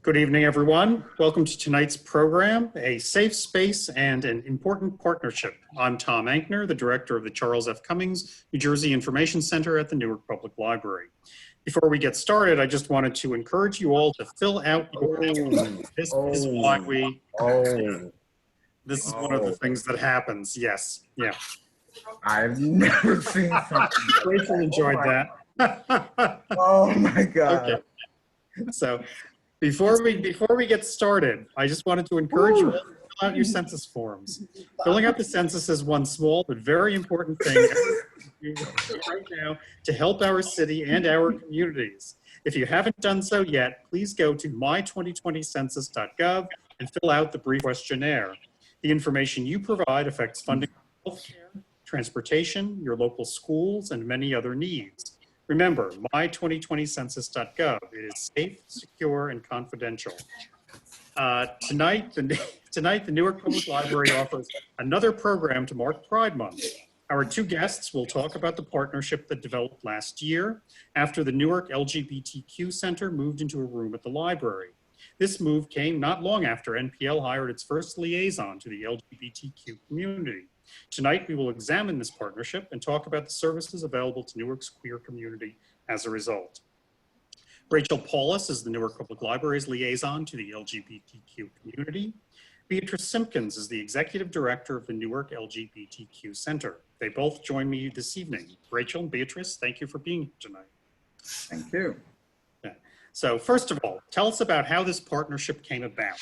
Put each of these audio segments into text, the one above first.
Good evening, everyone. Welcome to tonight's program, A Safe Space and an Important Partnership. I'm Tom Ankner, the director of the Charles F. Cummings, New Jersey Information Center at the Newark Public Library. Before we get started, I just wanted to encourage you all to fill out your This is why we... This is one of the things that happens, yes. Yeah. I've never seen something. Rachel enjoyed that. Oh my God. Okay. So before we get started, I just wanted to encourage you all to fill out your census forms. Filling out the census is one small but very important thing right now to help our city and our communities. If you haven't done so yet, please go to my2020census.gov and fill out the brief questionnaire. The information you provide affects funding for healthcare, transportation, your local schools, and many other needs. Remember, my2020census.gov. It is safe, secure, and confidential. Tonight, the Newark Public Library offers another program to mark Pride Month. Our two guests will talk about the partnership that developed last year after the Newark LGBTQ Center moved into a room at the library. This move came not long after NPL hired its first liaison to the LGBTQ community. Tonight, we will examine this partnership and talk about the services available to Newark's queer community as a result. Rachel Paulus is the Newark Public Library's liaison to the LGBTQ community. Beatrice Simpkins is the executive director of the Newark LGBTQ Center. They both join me this evening. Rachel and Beatrice, thank you for being here tonight. Thank you. So first of all, tell us about how this partnership came about.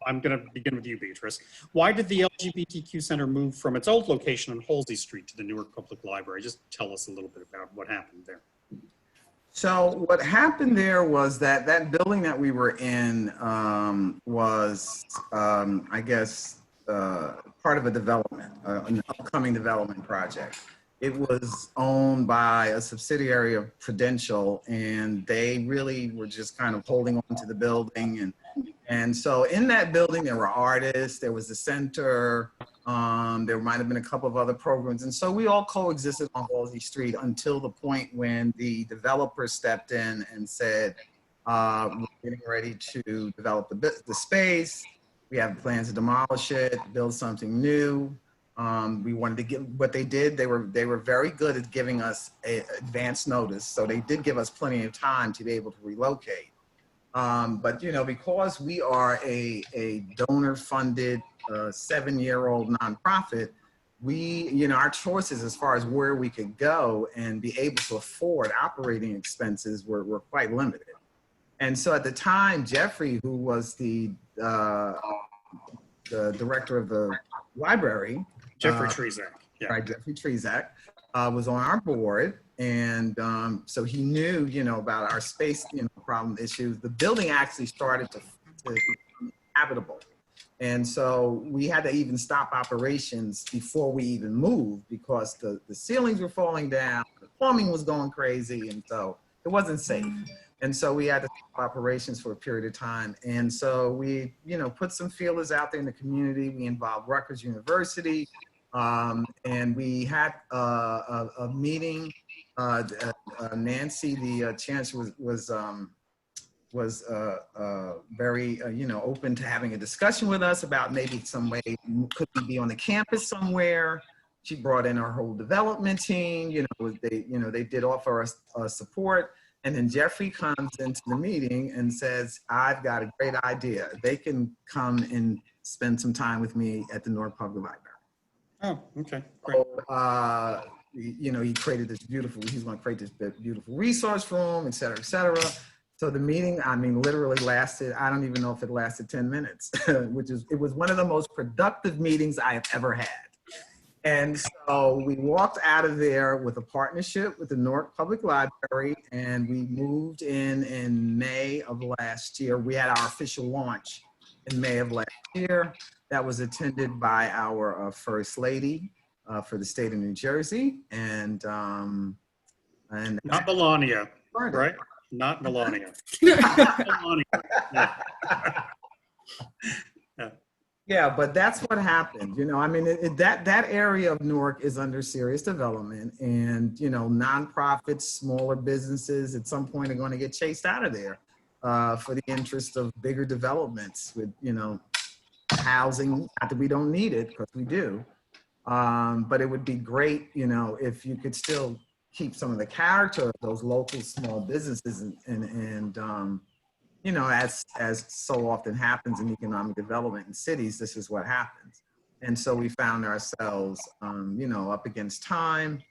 I'm going to begin with you, Beatrice. Why did the LGBTQ Center move from its old location on Halsey Street to the Newark Public Library? Just tell us a little bit about what happened there. So what happened there was that building that we were in was, I guess, part of a development, an upcoming development project. It was owned by a subsidiary of Prudential, and they really were just kind of holding on to the building. And so in that building, there were artists, there was the center, there might have been a couple of other programs. And so we all coexisted on Halsey Street until the point when the developer stepped in and said, we're getting ready to develop the space. We have plans to demolish it, build something new. We wanted to give what they did. They were very good at giving us advance notice. So they did give us plenty of time to be able to relocate. But you know, because we are a donor-funded 7-year-old nonprofit, our choices as far as where we could go and be able to afford operating expenses were quite limited. And so at the time, Jeffrey, who was the director of the library, Jeffrey Trezak. Yeah. Right, Jeffrey Trezak was on our board, and so he knew, about our space, problem issues. The building actually started to become habitable, and so we had to even stop operations before we even moved because the ceilings were falling down, the plumbing was going crazy, and so it wasn't safe. And so we had to stop operations for a period of time. And so we, put some feelers out there in the community. We involved Rutgers University, and we had a meeting. Nancy, the chancellor, was very, open to having a discussion with us about maybe some way could we be on the campus somewhere. She brought in our whole development team. They did offer us support. And then Jeffrey comes into the meeting and says, I've got a great idea. They can come and spend some time with me at the Newark Public Library. Oh, okay, great. So, he created he's going to create this beautiful resource room, et cetera, et cetera. So the meeting, literally lasted, I don't even know if it lasted 10 minutes, it was one of the most productive meetings I have ever had. And so we walked out of there with a partnership with the Newark Public Library, and we moved in May of last year. We had our official launch in May of last year. That was attended by our First Lady for the state of New Jersey, and not Melania, right? Not Melania. Melania. Yeah. Yeah, but that's what happened. That area of Newark is under serious development, and nonprofits, smaller businesses, at some point are going to get chased out of there. for the interest of bigger developments with, housing. Not that we don't need it, because we do. But it would be great, if you could still keep some of the character of those local small businesses and as so often happens in economic development in cities, this is what happens. And so we found ourselves, up against time.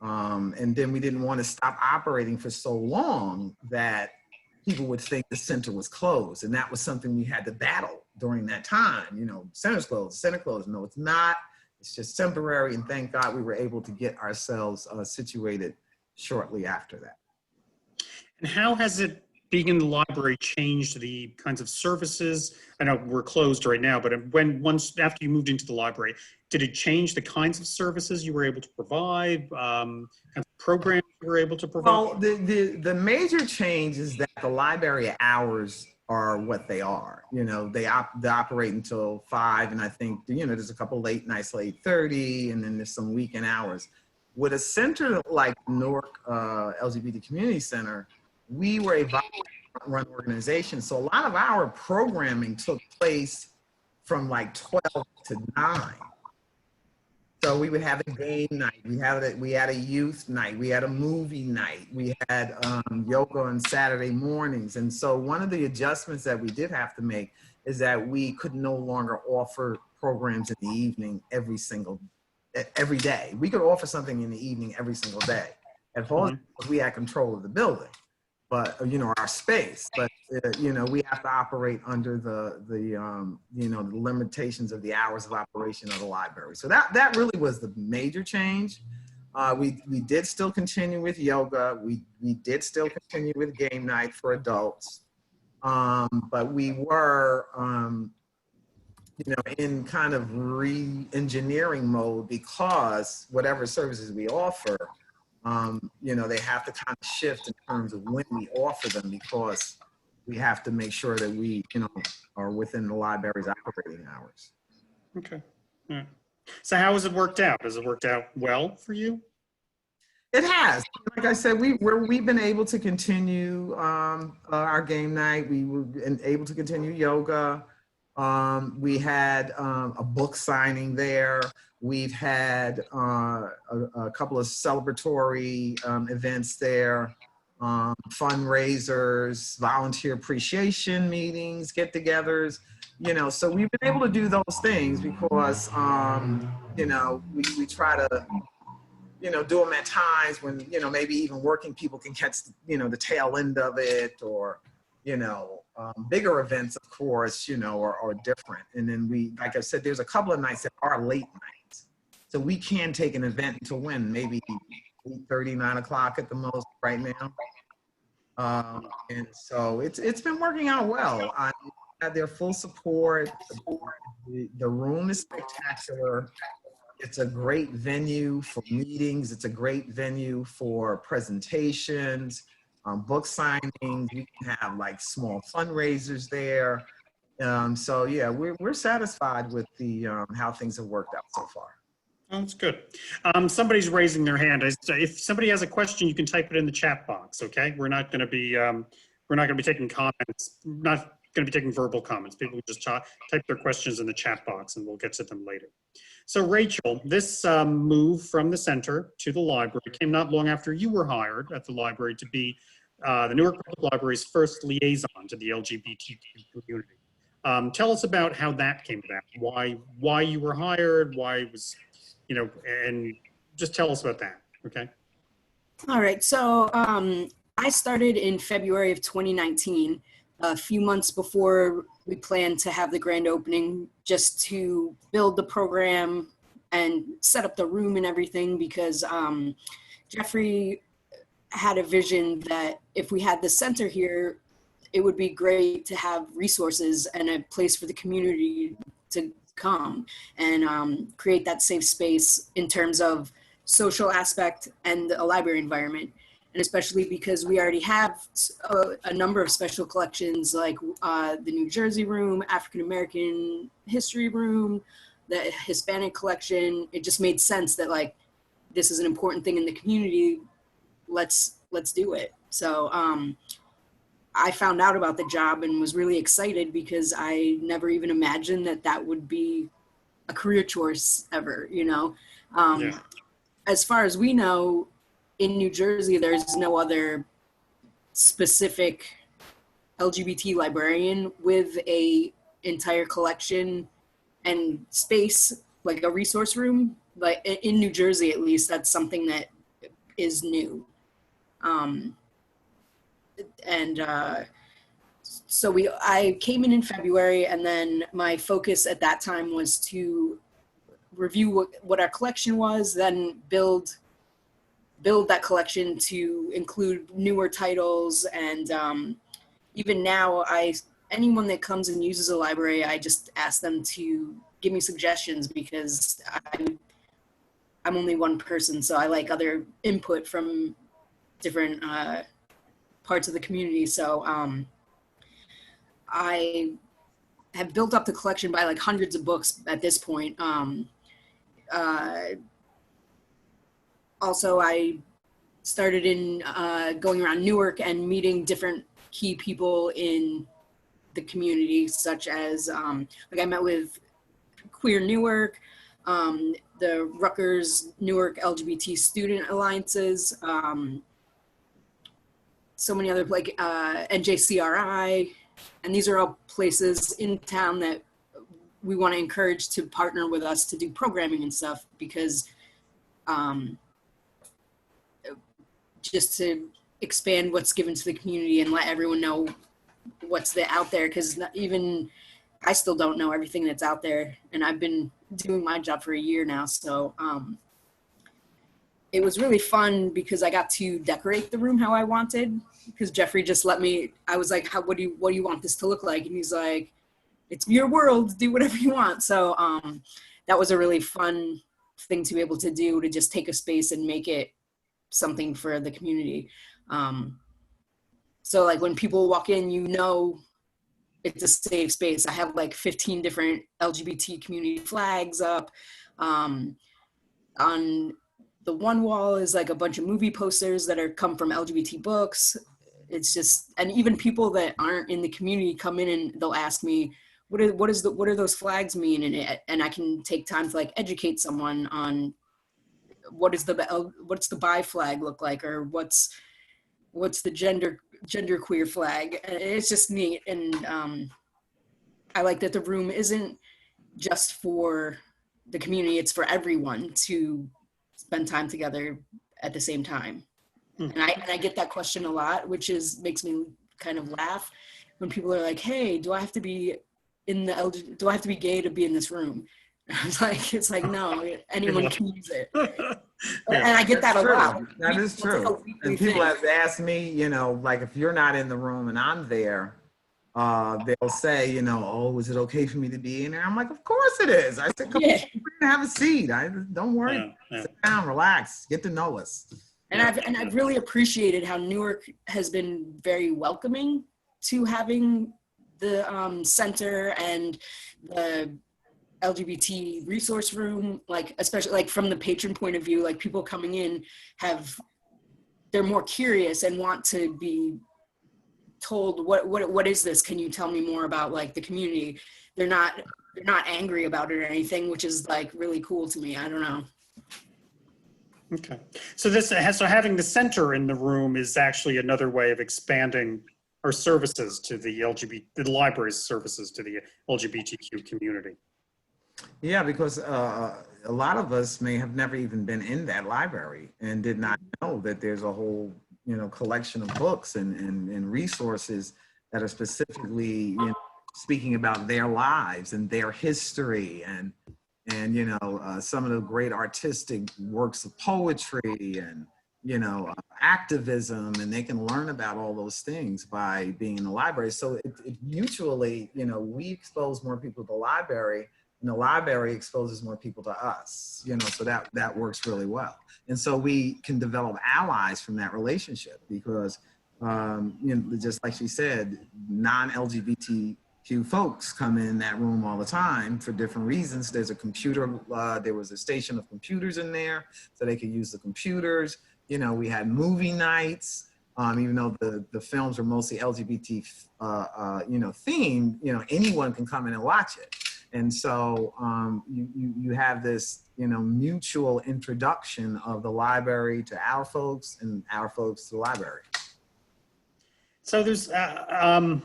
And then we didn't want to stop operating for so long that people would think the center was closed. And that was something we had to battle during that time. Center's closed, center closed. No, it's not. It's just temporary. And thank God we were able to get ourselves situated shortly after that. And how has it, being in the library, changed the kinds of services? I know we're closed right now, but after you moved into the library, did it change the kinds of services you were able to provide, kinds of programs you were able to provide? Well, the major change is that the library hours are what they are. They operate until 5, and I think there's a couple late nights, 8:30, and then there's some weekend hours. With a center like Newark LGBT Community Center, we were a volunteer-run organization, so a lot of our programming took place from like 12 to 9. So we would have a game night, we had a youth night, we had a movie night, we had yoga on Saturday mornings. And so one of the adjustments that we did have to make is that we could no longer offer programs in the evening every day. We could offer something in the evening every single day. At home, we had control of the building, but our space. But we have to operate under the limitations of the hours of operation of the library. So that really was the major change. We did still continue with yoga. We did still continue with game night for adults, but we were in kind of re-engineering mode, because whatever services we offer, they have to kind of shift in terms of when we offer them, because we have to make sure that we, are within the library's operating hours. Okay. Yeah. So how has it worked out? Has it worked out well for you? It has. Like I said, we've been able to continue our game night. We were able to continue yoga. We had a book signing there. We've had a couple of celebratory events there, fundraisers, volunteer appreciation meetings, get-togethers. So we've been able to do those things because, we try to, do them at times when, maybe even working people can catch, the tail end of it, or, bigger events, of course, are different. And then like I said, there's a couple of nights that are late nights. So we can take an event until maybe 8:30, 9 o'clock at the most right now. And so it's been working out well. I had their full support. The room is spectacular. It's a great venue for meetings. It's a great venue for presentations, book signings. We can have like small fundraisers there. So yeah, we're satisfied with the how things have worked out so far. Oh, that's good. Somebody's raising their hand. If somebody has a question, you can type it in the chat box. Okay, we're not going to be taking comments. Not going to be taking verbal comments. People just type their questions in the chat box, and we'll get to them later. So Rachel, this move from the center to the library came not long after you were hired at the library to be the Newark Public Library's first liaison to the LGBTQ community. Tell us about how that came about. Why you were hired? Why it was, and just tell us about that. Okay. All right. So I started in February of 2019. A few months before we planned to have the grand opening, just to build the program and set up the room and everything, because Jeffrey had a vision that if we had the center here, it would be great to have resources and a place for the community to come and create that safe space in terms of social aspect and a library environment. And especially because we already have a number of special collections, like the New Jersey room, African American history room, the Hispanic collection. It just made sense that like this is an important thing in the community. Let's do it. So I found out about the job and was really excited because I never even imagined that that would be a career choice ever, you know. Yeah. As far as we know, in New Jersey, there's no other specific LGBT librarian with a entire collection and space, like a resource room. But in New Jersey, at least, that's something that is new. So I came in February, and then my focus at that time was to review what our collection was, then build that collection to include newer titles. And even now, anyone that comes and uses a library, I just ask them to give me suggestions, because I'm only one person, so I like other input from different parts of the community. So I have built up the collection by like hundreds of books at this point. Also, I started in going around Newark and meeting different key people in the community, such as like I met with Queer Newark, the Rutgers Newark LGBT Student Alliances, so many other, like NJCRI, and these are all places in town that we want to encourage to partner with us to do programming and stuff, because just to expand what's given to the community and let everyone know what's out there, because even I still don't know everything that's out there, and I've been doing my job for a year now. So it was really fun because I got to decorate the room how I wanted, because Jeffrey just let me. I was like, what do you want this to look like? And he's like, it's your world, do whatever you want. So that was a really fun thing to be able to do, to just take a space and make it something for the community. So like when people walk in, you know, it's a safe space. I have like 15 different LGBT community flags up. On the one wall is like a bunch of movie posters that come from LGBT books. It's just, and even people that aren't in the community come in and they'll ask me, what are those flags mean? And I can take time to like educate someone on what's the bi flag look like, or what's the gender queer flag. And it's just neat. And I like that the room isn't just for the community, it's for everyone to spend time together at the same time. And I get that question a lot, which makes me kind of laugh when people are like, hey, do I have to be gay to be in this room? It's like, no, anyone can use it. And I get that a lot. That is true. And people have asked me, you know, like if you're not in the room and I'm there, they'll say, you know, oh, is it okay for me to be in there? I'm like, of course it is. I said, come on, have a seat. Don't worry. Sit down, relax, get to know us. And I've really appreciated how Newark has been very welcoming to having the center and the LGBT resource room, like especially like from the patron point of view, like people coming in they're more curious and want to be told what is this? Can you tell me more about like the community? They're not angry about it or anything, which is like really cool to me. I don't know. Okay, so having the center in the room is actually another way of expanding our services to the library's services to the LGBTQ community. Yeah, because a lot of us may have never even been in that library and did not know that there's a whole, you know, collection of books and resources that are specifically, you know, speaking about their lives and their history and you know, some of the great artistic works of poetry and, you know, activism, and they can learn about all those things by being in the library. So it mutually, you know, we expose more people to the library, and the library exposes more people to us, you know, so that works really well. And so we can develop allies from that relationship because, you know, just like she said, non-LGBTQ folks come in that room all the time for different reasons. There's a computer, there was a station of computers in there so they could use the computers. You know, we had movie nights. even though the films are mostly LGBT, themed, anyone can come in and watch it. And so you have this, mutual introduction of the library to our folks and our folks to the library. So there's, what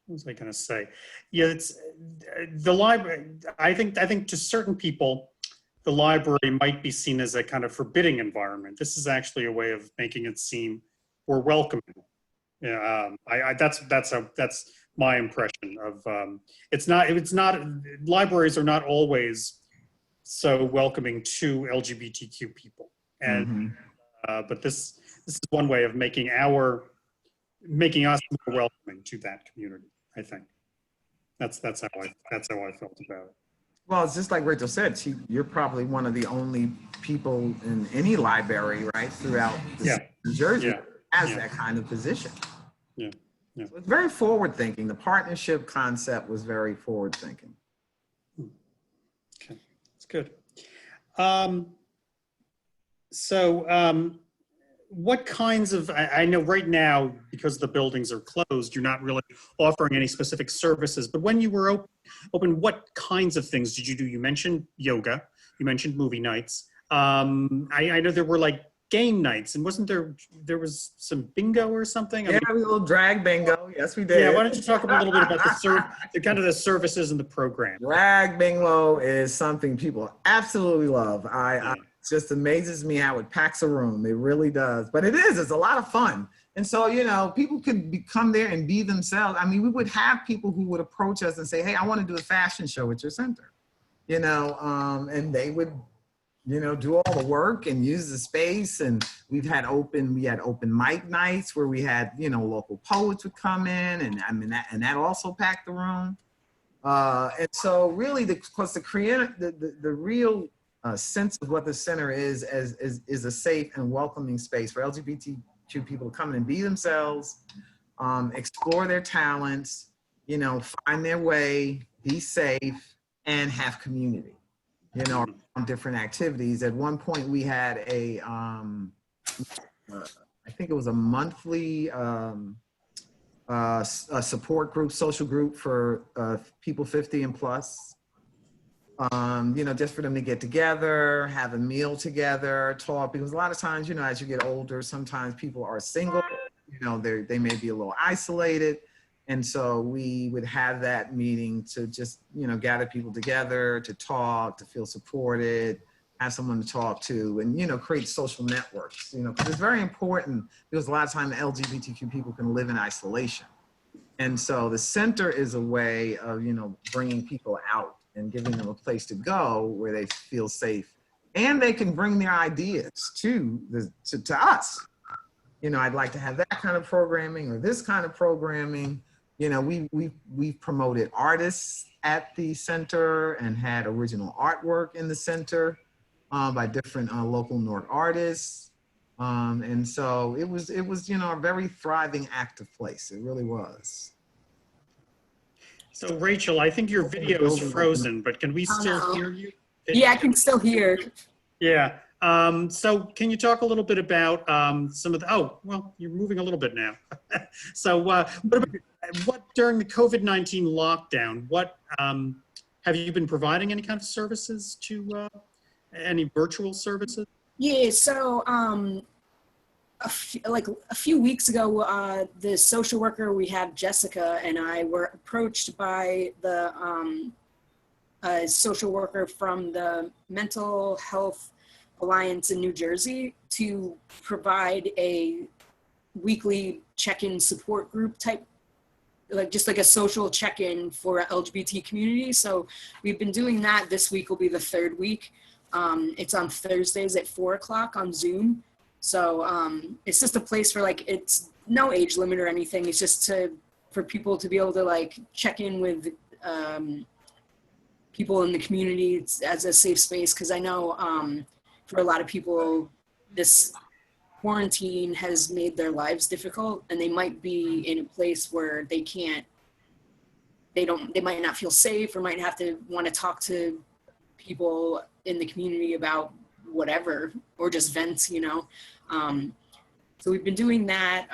was I going to say? Yeah, it's the library. I think to certain people, the library might be seen as a kind of forbidding environment. This is actually a way of making it seem more welcoming. Yeah, that's my impression of. It's not. Libraries are not always so welcoming to LGBTQ people, and but this is one way of making us more welcoming to that community. I think that's how I felt about it. Well, it's just like Rachel said, you're probably one of the only people in any library, right, throughout New Jersey that has that kind of position. Yeah. So it's very forward thinking. The partnership concept was very forward thinking. Okay, that's good. What kinds of, I know right now, because the buildings are closed, you're not really offering any specific services, but when you were open, what kinds of things did you do? You mentioned yoga, you mentioned movie nights. I know there were like game nights, and wasn't there was some bingo or something? Yeah, a little drag bingo. Yes, we did. Yeah, why don't you talk a little bit about the kind of the services in the program? Drag bingo is something people absolutely love. It just amazes me how it packs a room. It really does. But it's a lot of fun. And so, people could come there and be themselves. I mean, we would have people who would approach us and say, hey, I want to do a fashion show at your center, and they would, do all the work and use the space. And we had open mic nights where we had, local poets would come in, and that also packed the room. And so really the real sense of what the center is a safe and welcoming space for LGBTQ people to come in and be themselves, explore their talents, find their way, be safe, and have community, on different activities. At one point we had I think it was a monthly a support group, social group for people 50 and plus. Just for them to get together, have a meal together, talk, because a lot of times, as you get older, sometimes people are single, they may be a little isolated. And so we would have that meeting to just, gather people together, to talk, to feel supported, have someone to talk to, and, create social networks, because it's very important, because a lot of times LGBTQ people can live in isolation. And so the center is a way of, bringing people out and giving them a place to go where they feel safe, and they can bring their ideas to us. I'd like to have that kind of programming or this kind of programming. We've promoted artists at the center and had original artwork in the center by different local Newark artists. And so it was a very thriving, active place. It really was. So Rachel, I think your video is frozen, but can we still hear you? Yeah, I can still hear. Yeah. So can you talk a little bit about some of the, you're moving a little bit now. So what during the COVID-19 lockdown, what have you been providing any kind of services to any virtual services? Yeah, so a few weeks ago, the social worker we have, Jessica, and I were approached by the social worker from the Mental Health Alliance in New Jersey to provide a weekly check-in support group type, just like a social check-in for LGBT community. So we've been doing that. This week will be the third week. It's on Thursdays at 4:00 on Zoom. So it's just a place for it's no age limit or anything. It's just for people to be able to check in with people in the community as a safe space. Cause I know for a lot of people, this quarantine has made their lives difficult, and they might be in a place where they might not feel safe, or might have to want to talk to people in the community about whatever, or just vent, So we've been doing that.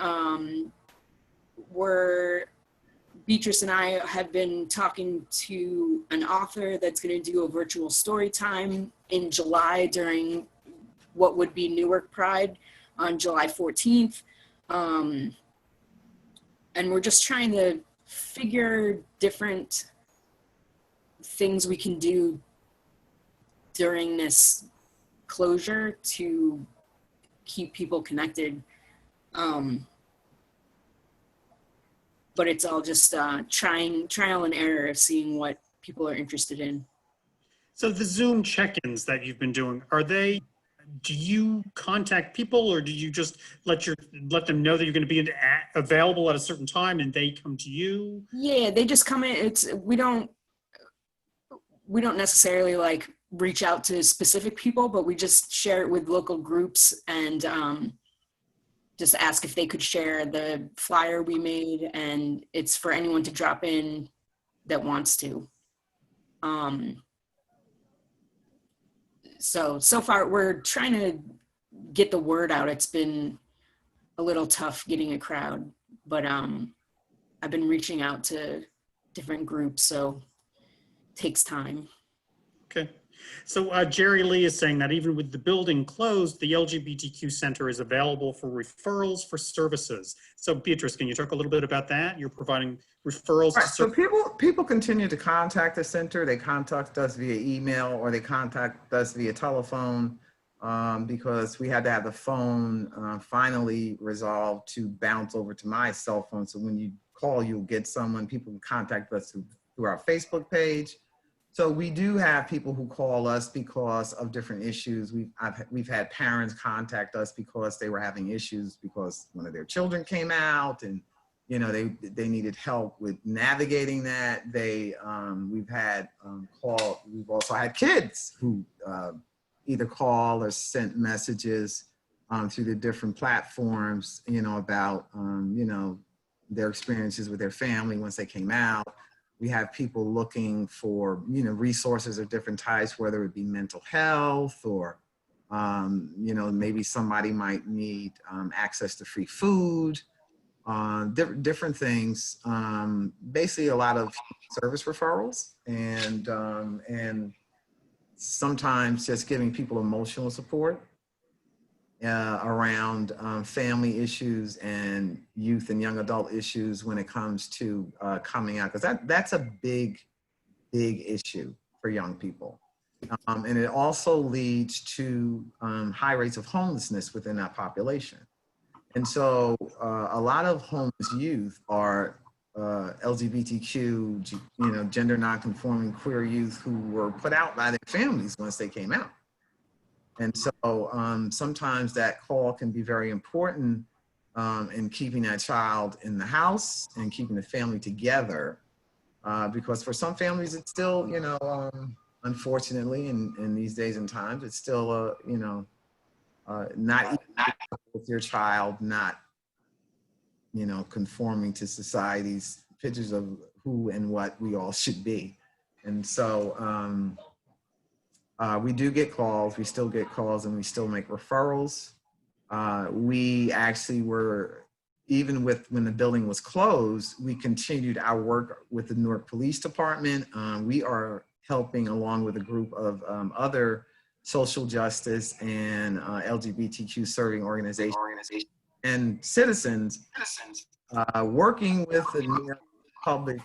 Beatrice and I have been talking to an author that's going to do a virtual story time in July during what would be Newark Pride on July 14th. And we're just trying to figure different things we can do during this closure to keep people connected. But it's all just trial and error of seeing what people are interested in. So the Zoom check-ins that you've been doing, do you contact people, or do you just let them know that you're going to be available at a certain time and they come to you? Yeah, they just come in. We don't necessarily like reach out to specific people, but we just share it with local groups and just ask if they could share the flyer we made, and it's for anyone to drop in that wants to. So far we're trying to get the word out. It's been a little tough getting a crowd, but I've been reaching out to different groups, so it takes time. Okay. So Jerry Lee is saying that even with the building closed, the LGBTQ Center is available for referrals for services. So Beatrice, can you talk a little bit about that? You're providing referrals. Right, so people continue to contact the center. They contact us via email or they contact us via telephone because we had to have the phone finally resolved to bounce over to my cell phone. So when you call, you'll get someone. People can contact us through our Facebook page. So we do have people who call us because of different issues. We've had parents contact us because they were having issues because one of their children came out, and you know they needed help with navigating that. We've also had kids who either call or sent messages through the different platforms, you know, about their experiences with their family once they came out. We have people looking for, resources of different types, whether it be mental health or, maybe somebody might need access to free food, different things. Basically, a lot of service referrals and sometimes just giving people emotional support around family issues and youth and young adult issues when it comes to coming out, because that's a big issue for young people. And it also leads to high rates of homelessness within that population. And so a lot of homeless youth are LGBTQ, gender nonconforming queer youth who were put out by their families once they came out. And so sometimes that call can be very important in keeping that child in the house and keeping the family together. Because for some families, it's still, unfortunately, in these days and times, it's still, not with your child, not, conforming to society's pictures of who and what we all should be. And so, we do get calls, we still get calls, and we still make referrals. We actually were, even when the building was closed, we continued our work with the Newark Police Department. We are helping along with a group of other social justice and LGBTQ serving organizations and citizens working with the New York Public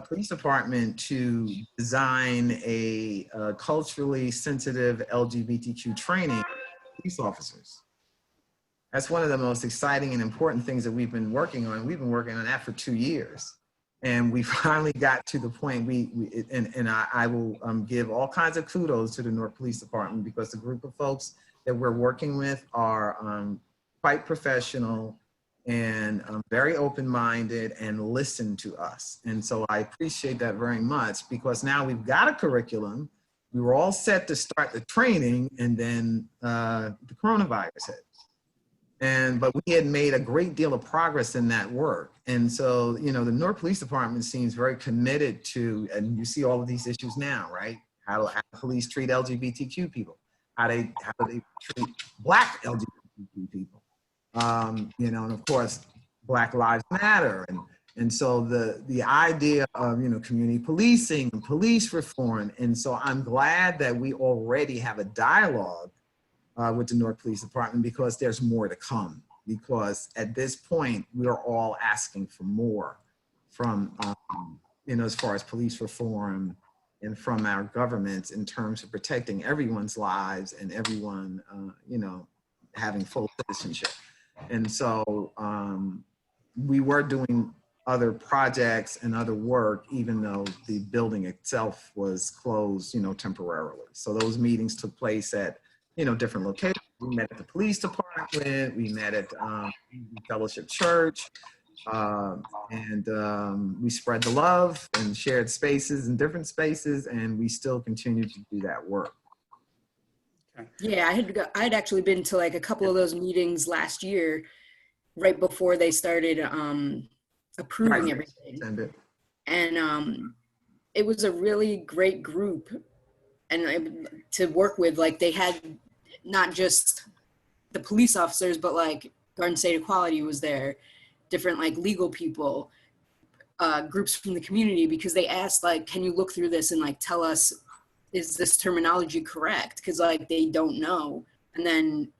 Police Department to design a culturally sensitive LGBTQ training for police officers. That's one of the most exciting and important things that we've been working on. We've been working on that for 2 years. And we finally got to the point, I will give all kinds of kudos to the Newark Police Department, because the group of folks that we're working with are quite professional and very open-minded and listen to us. And so I appreciate that very much, because now we've got a curriculum. We were all set to start the training, and then the coronavirus hit. But we had made a great deal of progress in that work. And so, the Newark Police Department seems very committed to, and you see all of these issues now, right? How police treat LGBTQ people, how do they treat Black LGBTQ people. You know, and of course, Black Lives Matter. And so the idea of, you know, community policing and police reform. And so I'm glad that we already have a dialogue with the Newark Police Department, because there's more to come. Because at this point, we're all asking for more from, you know, as far as police reform and from our governments in terms of protecting everyone's lives and everyone, you know, having full citizenship. And so we were doing other projects and other work, even though the building itself was closed, you know, temporarily. So those meetings took place at, you know, different locations. We met at the police department, we met at Fellowship Church, and we spread the love and shared spaces in different spaces, and we still continue to do that work. Yeah, I had actually been to like a couple of those meetings last year, right before they started approving everything. And it was a really great group and to work with. Like, they had not just the police officers, but like Garden State Equality was there, different like legal people, groups from the community, because they asked like, can you look through this and like tell us, is this terminology correct? Because like they don't know. And then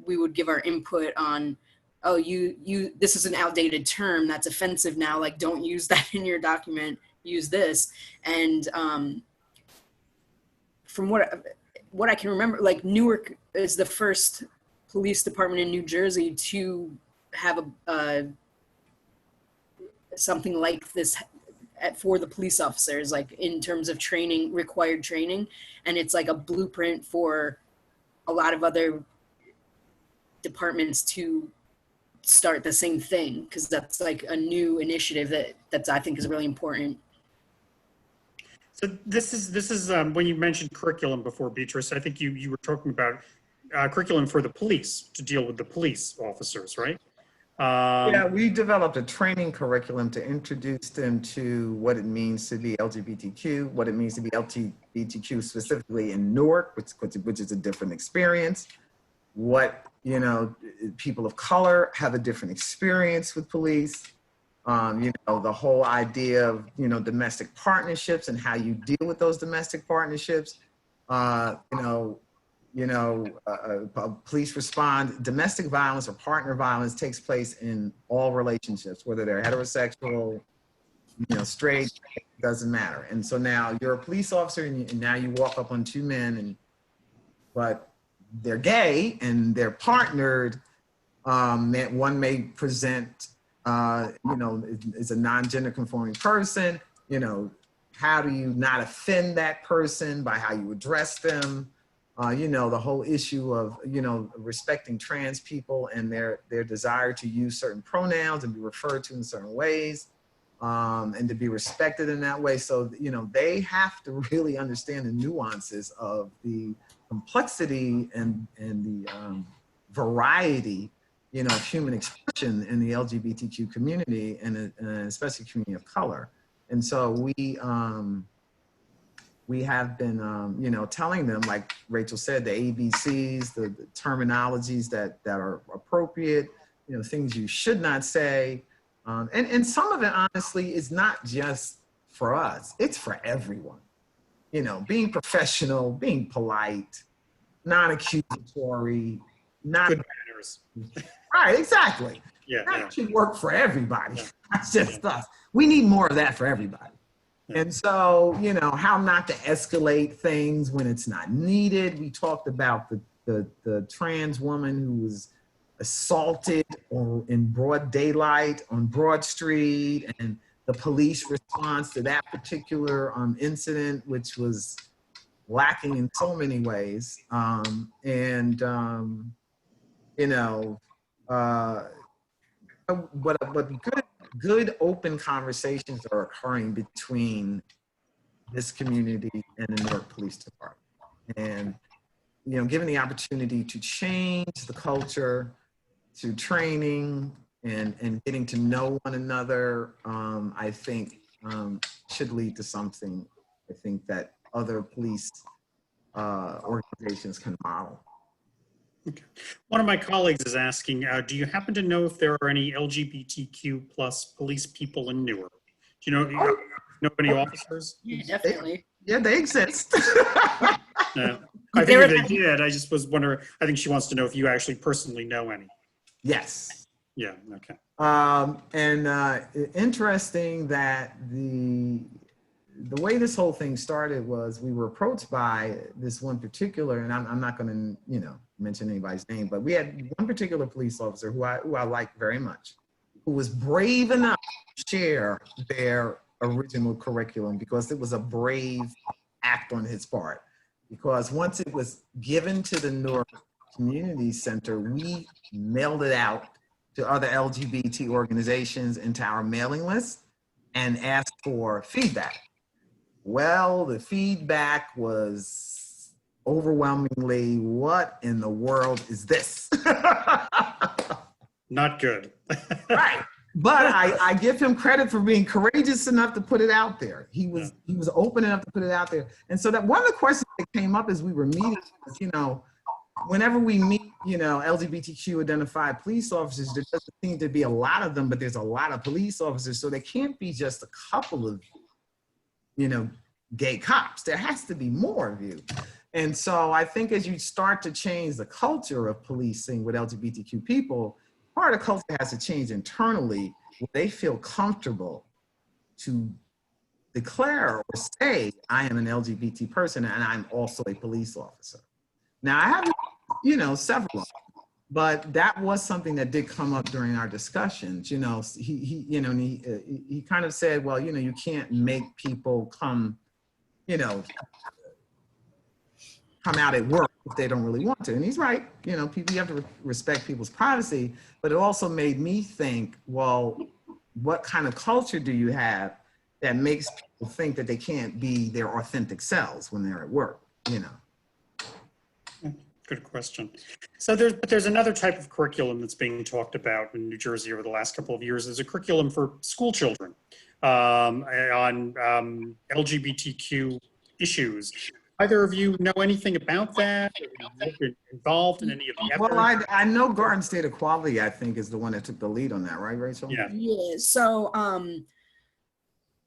we would give our input on, oh, this is an outdated term that's offensive now, like don't use that in your document, use this. And from what I can remember, like Newark is the first police department in New Jersey to have something like this for the police officers, like in terms of training, required training. And it's like a blueprint for a lot of other departments to start the same thing, because that's like a new initiative that I think is really important. So this is when you mentioned curriculum before, Beatrice, I think you were talking about curriculum for the police to deal with the police officers, right? Yeah, we developed a training curriculum to introduce them to what it means to be LGBTQ, what it means to be LGBTQ specifically in Newark, which is a different experience. What, you know, people of color have a different experience with police. You know, the whole idea of, you know, domestic partnerships and how you deal with those domestic partnerships. Police respond. Domestic violence or partner violence takes place in all relationships, whether they're heterosexual, you know, straight, doesn't matter. And so now you're a police officer, and now you walk up on two men, but they're gay and they're partnered. One may present, you know, is a non-gender conforming person. You know, how do you not offend that person by how you address them? You know, the whole issue of, you know, respecting trans people and their desire to use certain pronouns and be referred to in certain ways, and to be respected in that way. So, you know, they have to really understand the nuances of the complexity and the variety, you know, of human expression in the LGBTQ community, and especially community of color. And so we have been, you know, telling them, like Rachel said, the ABCs, the terminologies that are appropriate, you know, things you should not say. And some of it, honestly, is not just for us, it's for everyone. You know, being professional, being polite, non-accusatory, not good manners. Right, exactly. Yeah, that should work for everybody, not just us. We need more of that for everybody. And so, you know, how not to escalate things when it's not needed. We talked about the trans woman who was assaulted in broad daylight on Broad Street, and the police response to that particular incident, which was lacking in so many ways. You know, but good open conversations are occurring between this community and the Newark Police Department. And, you know, given the opportunity to change the culture, to training and getting to know one another, I think should lead to something, I think, that other police organizations can model. Okay. One of my colleagues is asking, do you happen to know if there are any LGBTQ plus police people in Newark? Do you know any officers? Yeah, definitely. Yeah, they exist. No. I think if they did, I just was wondering, I think she wants to know if you actually personally know any. Yes. Yeah, okay. Interesting that the way this whole thing started was we were approached by this one particular, and I'm not going to mention anybody's name, but we had one particular police officer who I like very much, who was brave enough to share their original curriculum because it was a brave act on his part. Because once it was given to the Newark Community Center, we mailed it out to other LGBT organizations into our mailing list and asked for feedback. Well, the feedback was overwhelmingly, what in the world is this? Not good. Right. But I give him credit for being courageous enough to put it out there. He was open enough to put it out there. And so that one of the questions that came up as we were meeting was, whenever we meet, LGBTQ identified police officers, there doesn't seem to be a lot of them, but there's a lot of police officers. So there can't be just a couple of, gay cops. There has to be more of you. And so I think as you start to change the culture of policing with LGBTQ people, part of the culture has to change internally where they feel comfortable to declare or say, I am an LGBT person and I'm also a police officer. Now I have, several of them, but that was something that did come up during our discussions. He kind of said, well, you can't make people come out at work if they don't really want to. And he's right. People, you have to respect people's privacy, but it also made me think, well, what kind of culture do you have that makes people think that they can't be their authentic selves when they're at work, Good question. So there's another type of curriculum that's being talked about in New Jersey over the last couple of years. There's a curriculum for school children on LGBTQ issues. Either of you know anything about that? Or you're involved in any of the efforts? Well, I know Garden State Equality, I think, is the one that took the lead on that, right, Rachel? Yeah. Yeah. So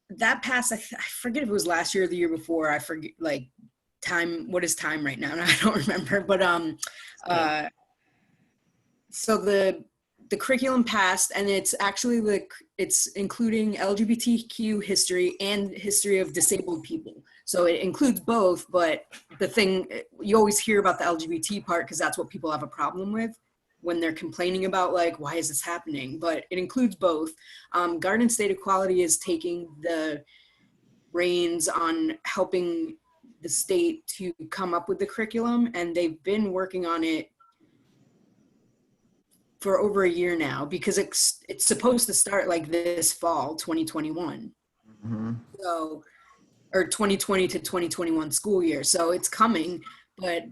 that passed, I forget if it was last year or the year before. I forget, time, what is time right now? I don't remember, but so the curriculum passed, and it's actually it's including LGBTQ history and history of disabled people. So it includes both, but the thing, you always hear about the LGBT part because that's what people have a problem with when they're complaining about why is this happening? But it includes both. Garden State Equality is taking the reins on helping the state to come up with the curriculum, and they've been working on it for over a year now because it's supposed to start this fall, 2021. Mm-hmm. So, or 2020 to 2021 school year. So it's coming, but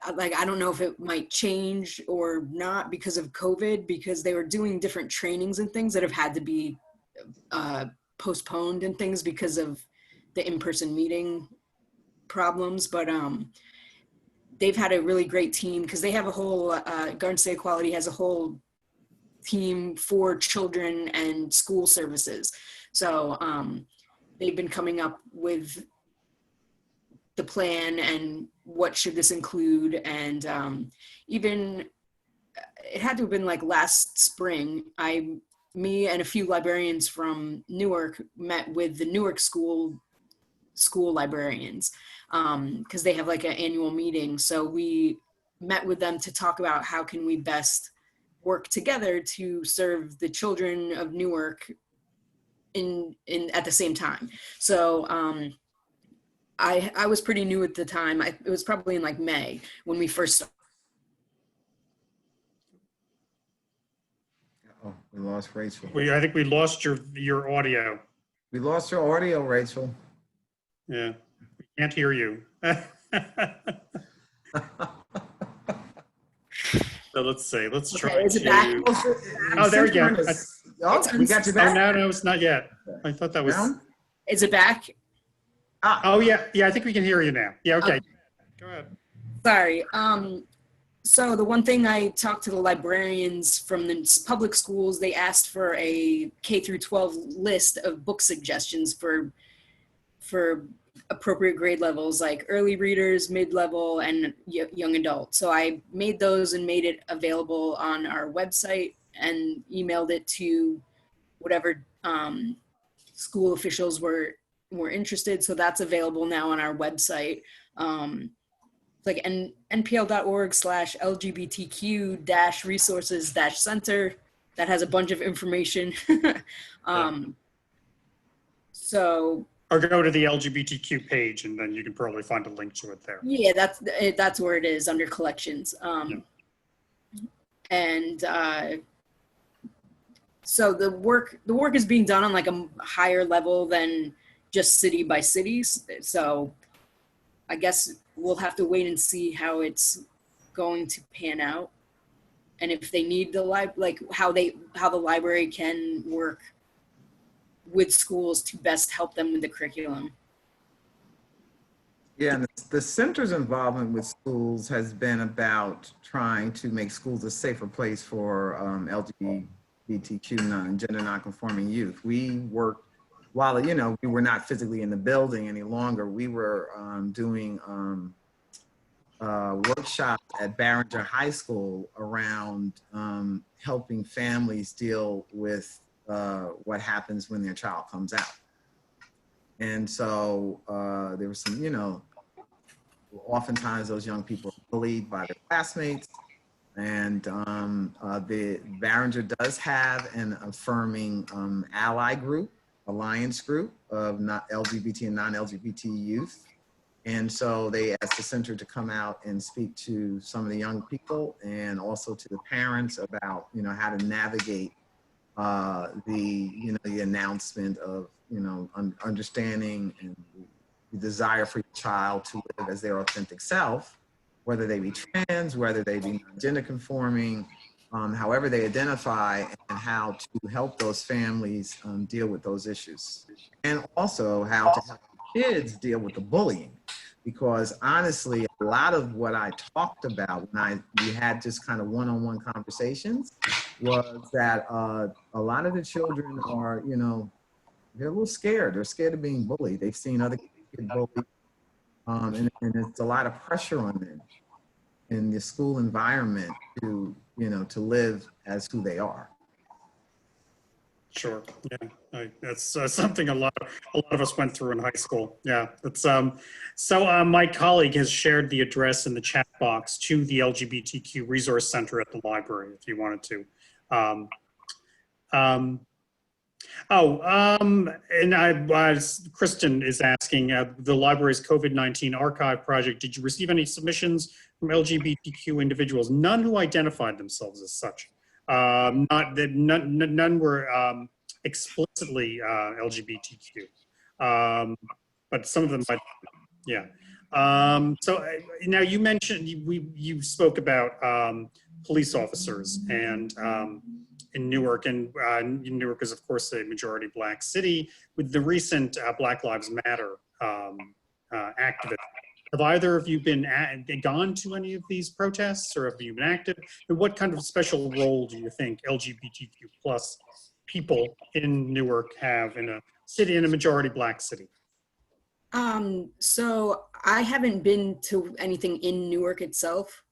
I don't know if it might change or not because of COVID, because they were doing different trainings and things that have had to be postponed and things because of the in-person meeting problems. But they've had a really great team because they have a whole, Garden State Equality has a whole team for children and school services. So they've been coming up with the plan and what should this include. And even, it had to have been last spring, me and a few librarians from Newark met with the Newark school librarians because they have an annual meeting. So we met with them to talk about how can we best work together to serve the children of Newark in at the same time. So I was pretty new at the time. It was probably in May when we first started. Oh, we lost Rachel. I think we lost your audio. We lost your audio, Rachel. Yeah, we can't hear you. So let's see. Let's try. Okay, is it back? Oh, there we go. Oh, we got you back. Oh, no, it's not yet. I thought that was. Down? Is it back? Oh yeah, I think we can hear you now. Yeah, okay. Go ahead. Sorry. So the one thing I talked to the librarians from the public schools, they asked for a K through 12 list of book suggestions for appropriate grade levels like early readers, mid-level, and young adult. So I made those and made it available on our website and emailed it to whatever school officials were interested. So that's available now on our website. Like npl.org/LGBTQ-resources-center that has a bunch of information. So Or go to the LGBTQ page, and then you can probably find a link to it there. yeah, that's where it is, under collections. And so the work is being done on like a higher level than just city by city. So I guess we'll have to wait and see how it's going to pan out, and if they need the how the library can work with schools to best help them with the curriculum. Yeah, and the center's involvement with schools has been about trying to make schools a safer place for LGBTQ and gender nonconforming youth. We worked, while we were not physically in the building any longer, we were doing workshops at Barringer High School around helping families deal with what happens when their child comes out. And so there was some, oftentimes those young people are bullied by their classmates. And the Barringer does have an affirming ally group, alliance group of not LGBT and non-LGBT youth. And so they asked the center to come out and speak to some of the young people and also to the parents about, how to navigate the announcement of, understanding and the desire for your child to live as their authentic self, whether they be trans, whether they be gender conforming, however they identify, and how to help those families deal with those issues. And also how to help kids deal with the bullying. Because honestly, a lot of what I talked about when we had just kind of one-on-one conversations was that a lot of the children are, they're a little scared. They're scared of being bullied. They've seen other kids get bullied. And it's a lot of pressure on them in the school environment to, to live as who they are. Sure. Yeah, that's something a lot of us went through in high school. Yeah, that's so my colleague has shared the address in the chat box to the LGBTQ Resource Center at the library if you wanted to. Kristen is asking, the library's COVID-19 archive project, did you receive any submissions from LGBTQ individuals? None who identified themselves as such. None were explicitly LGBTQ, but some of them might, yeah. So now you mentioned, you spoke about police officers and in Newark, and Newark is of course a majority Black city. With the recent Black Lives Matter activism, have either of you gone to any of these protests, or have you been active? And what kind of special role do you think LGBTQ plus people in Newark have in a city, in a majority Black city? So I haven't been to anything in Newark itself,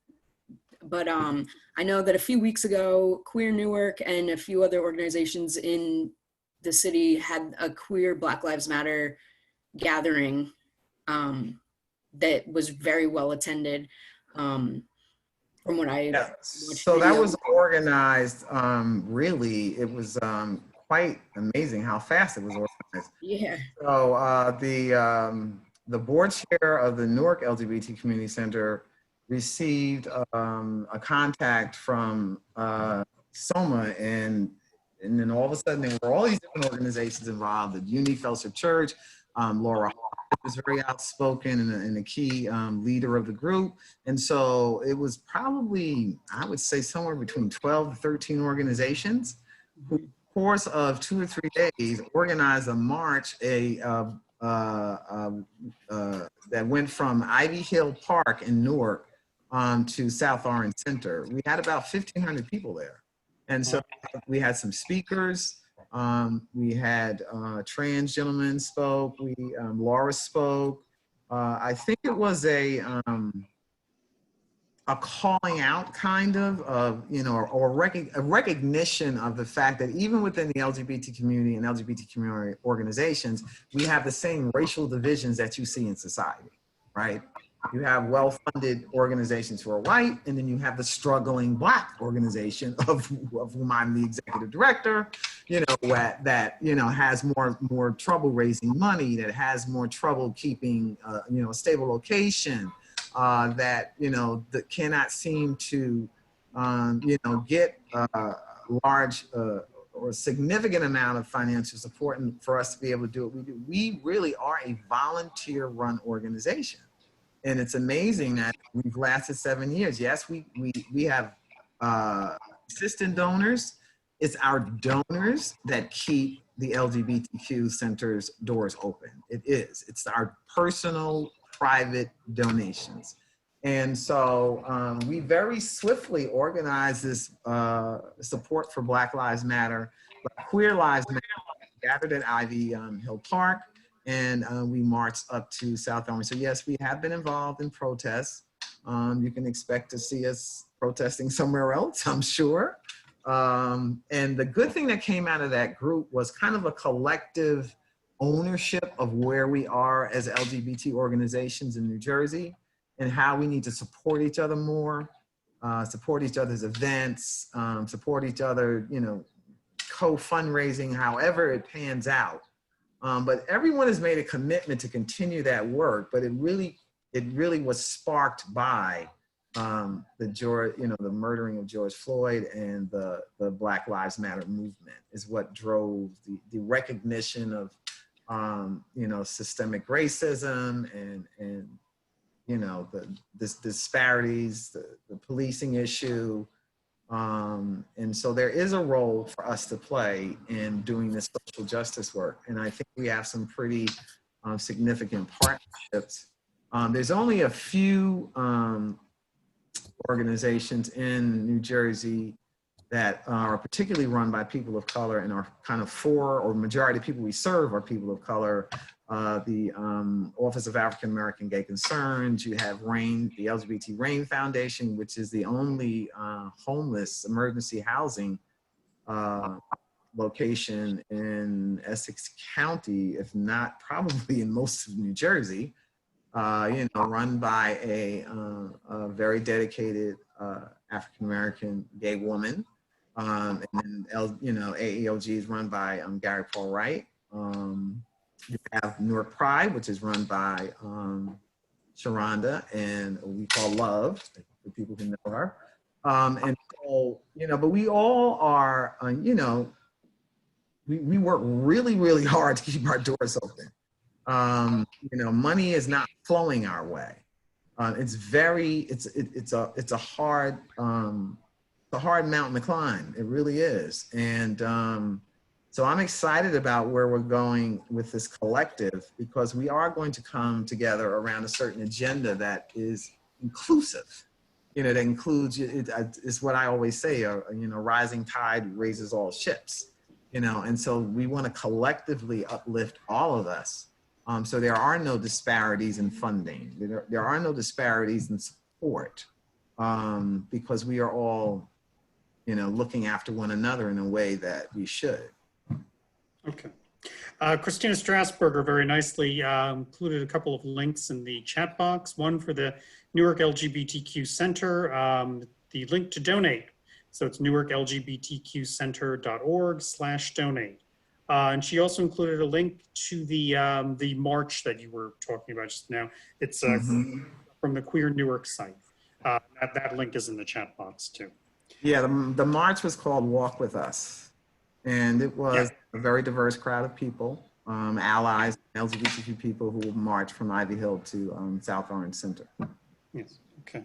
but I know that a few weeks ago, Queer Newark and a few other organizations in the city had a queer Black Lives Matter gathering that was very well attended. From what I so that was organized, really, it was quite amazing how fast it was organized. Yeah. So the board chair of the Newark LGBT Community Center received a contact from SOMA, and then all of a sudden there were all these different organizations involved. The Uni Fellowship Church, Laura was very outspoken and a key leader of the group. And so it was probably, I would say, somewhere between 12 to 13 organizations who, in the course of 2 or 3 days, organized a march that went from Ivy Hill Park in Newark to South Orange Center. We had about 1,500 people there. And so we had some speakers. We had trans gentlemen spoke. Laura spoke. I think it was a calling out kind of you know, or a recognition of the fact that even within the LGBT community and LGBT community organizations, we have the same racial divisions that you see in society, right? You have well-funded organizations who are white, and then you have the struggling Black organization of whom I'm the executive director, you know, that you know, has more trouble raising money, that has more trouble keeping you know, a stable location, that you know, that cannot seem to you know, get large or significant amount of financial support, and for us to be able to do what we do. We really are a volunteer-run organization. And it's amazing that we've lasted 7 years. Yes, we have assistant donors. It's our donors that keep the LGBTQ Center's doors open. It is. It's our personal, private donations. And so we very swiftly organized this support for Black Lives Matter, Queer Lives Matter, gathered at Ivy Hill Park. And we marched up to South Orange. So yes, we have been involved in protests. You can expect to see us protesting somewhere else, I'm sure. And the good thing that came out of that group was kind of a collective ownership of where we are as LGBT organizations in New Jersey and how we need to support each other more, support each other's events, support each other, you know, co-fundraising, however it pans out. But everyone has made a commitment to continue that work, but it really was sparked by the murdering of George Floyd and the Black Lives Matter movement is what drove the recognition of you know, systemic racism and you know, the disparities, the policing issue. And so there is a role for us to play in doing this social justice work. And I think we have some pretty significant partnerships. There's only a few organizations in New Jersey that are particularly run by people of color and are kind of majority of people we serve are people of color. The Office of African American Gay Concerns, you have RAIN, the LGBT RAIN Foundation, which is the only homeless emergency housing location in Essex County, if not probably in most of New Jersey, you know, run by a very dedicated African American gay woman. And then, you know, AELG is run by Gary Paul Wright. You have Newark Pride, which is run by Sharonda, and we call Love, for people who know her. And so, you know, but we all are, you know, we work really, really hard to keep our doors open. You know, money is not flowing our way. It's a hard mountain to climb. It really is. And so I'm excited about where we're going with this collective, because we are going to come together around a certain agenda that is inclusive. You know, that includes, it's what I always say, you know, rising tide raises all ships, you know, and so we want to collectively uplift all of us. So there are no disparities in funding. There are no disparities in support, because we are all, you know, looking after one another in a way that we should. Okay. Christina Strasburger very nicely included a couple of links in the chat box. One for the Newark LGBTQ Center, the link to donate. So it's newarklgbtqcenter.org/donate. And she also included a link to the march that you were talking about just now. It's from the Queer Newark site. That link is in the chat box too. Yeah, the march was called Walk With Us. And it was a very diverse crowd of people, allies, LGBTQ people who marched from Ivy Hill to South Orange Center. Yes, okay.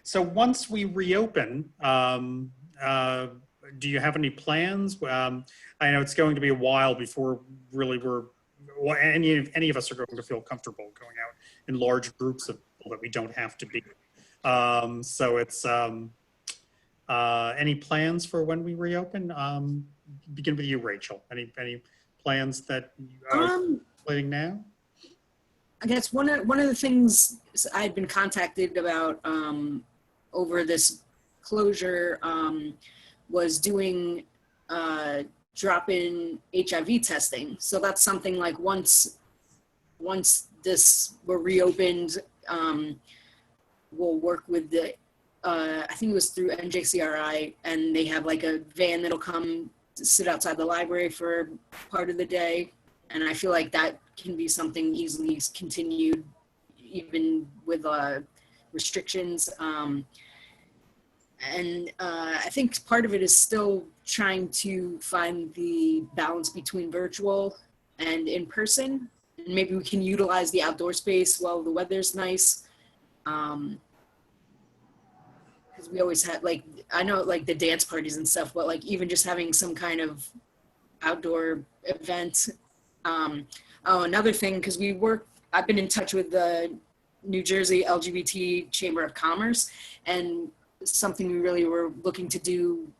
So once we reopen, do you have any plans? I know it's going to be a while before really we're well, any of us are going to feel comfortable going out in large groups of people that we don't have to be. So it's any plans for when we reopen? Begin with you, Rachel. Any plans that you are planning now? I guess one of the things I'd been contacted about over this closure was doing drop-in HIV testing. So that's something like once this were reopened, we'll work with the I think it was through NJCRI, and they have like a van that'll come to sit outside the library for part of the day. And I feel like that can be something easily continued even with restrictions. And I think part of it is still trying to find the balance between virtual and in person. And maybe we can utilize the outdoor space while the weather's nice. Because we always had, like, I know like the dance parties and stuff, but like even just having some kind of outdoor event. Oh, another thing, because I've been in touch with the New Jersey LGBT Chamber of Commerce, and something we really were looking to do,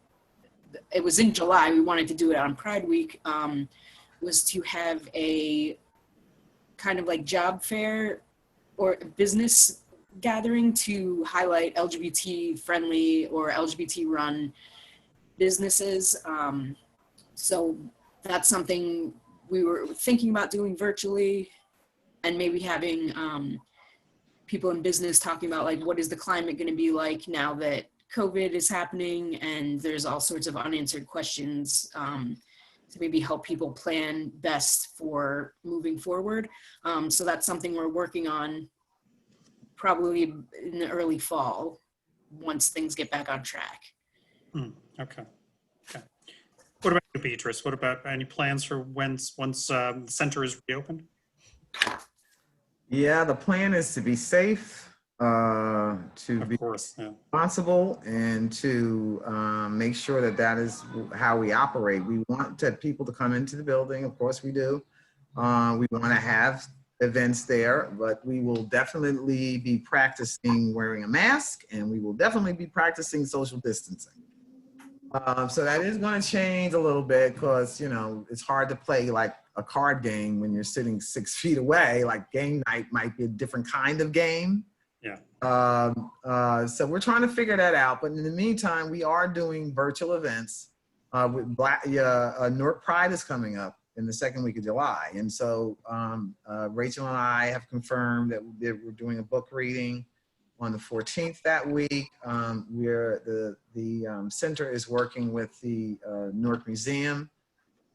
it was in July, we wanted to do it on Pride Week, was to have a kind of like job fair or business gathering to highlight LGBT friendly or LGBT run businesses. So that's something we were thinking about doing virtually, and maybe having people in business talking about like, what is the climate going to be like now that COVID is happening and there's all sorts of unanswered questions, to maybe help people plan best for moving forward. So that's something we're working on probably in the early fall once things get back on track. Okay. What about you, Beatrice? What about any plans for once the center is reopened? Yeah, the plan is to be safe, to Of be course, yeah. responsible, and to make sure that that is how we operate. We want people to come into the building. Of course we do. We want to have events there, but we will definitely be practicing wearing a mask, and we will definitely be practicing social distancing. So that is going to change a little bit because, you know, it's hard to play like a card game when you're sitting 6 feet away. Like game night might be a different kind of game. Yeah. So we're trying to figure that out. But in the meantime, we are doing virtual events. With Newark Pride is coming up in the second week of July. And so Rachel and I have confirmed that we're doing a book reading on the 14th that week. Where the center is working with the Newark Museum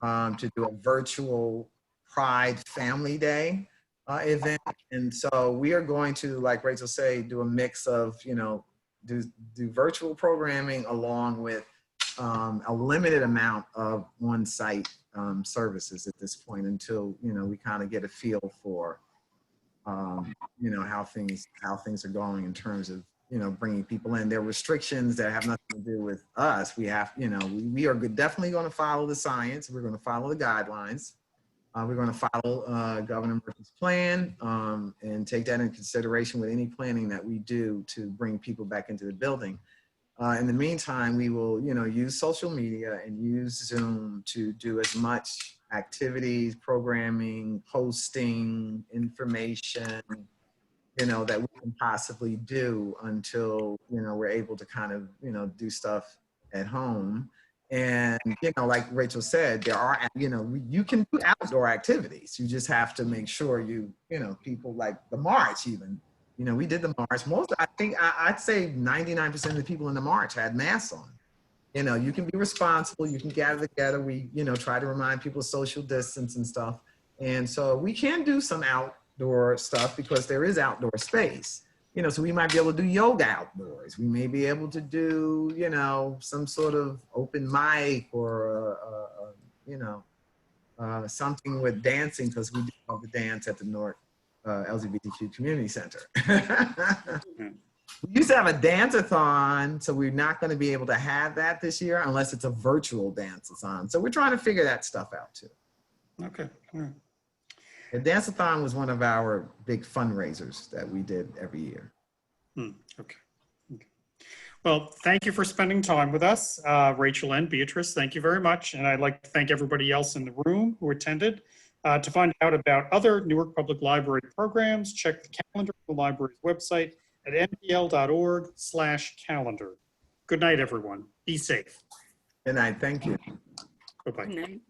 to do a virtual Pride Family Day event. And so we are going to, like Rachel said, do a mix of, you know, do virtual programming along with a limited amount of on-site services at this point until, you know, we kind of get a feel for you know, how things are going in terms of, you know, bringing people in. There are restrictions that have nothing to do with us. We have, you know, we are definitely going to follow the science. We're going to follow the guidelines. We're going to follow Governor Murphy's plan and take that into consideration with any planning that we do to bring people back into the building. In the meantime, we will, you know, use social media and use Zoom to do as much activities, programming, posting, information, you know, that we can possibly do until, you know, we're able to kind of, you know, do stuff at home. And, you know, like Rachel said, there are, you know, you can do outdoor activities. You just have to make sure you know, people like the march even, you know, we did the march. I'd say 99% of the people in the march had masks on. You know, you can be responsible, you can gather together. We, you know, try to remind people of social distance and stuff. And so we can do some outdoor stuff because there is outdoor space. You know, so we might be able to do yoga outdoors. We may be able to do, you know, some sort of open mic or, you know, something with dancing, because we do love the dance at the Newark LGBTQ Community Center. We used to have a dance-a-thon, so we're not going to be able to have that this year unless it's a virtual dance-a-thon. So we're trying to figure that stuff out too. Okay. All right. The dance-a-thon was one of our big fundraisers that we did every year. Okay. Well, thank you for spending time with us, Rachel and Beatrice. Thank you very much. And I'd like to thank everybody else in the room who attended. To find out about other Newark Public Library programs, check the calendar on the library's website at npl.org/calendar. Good night, everyone. Be safe. Good night. Thank you. Bye-bye. Good night.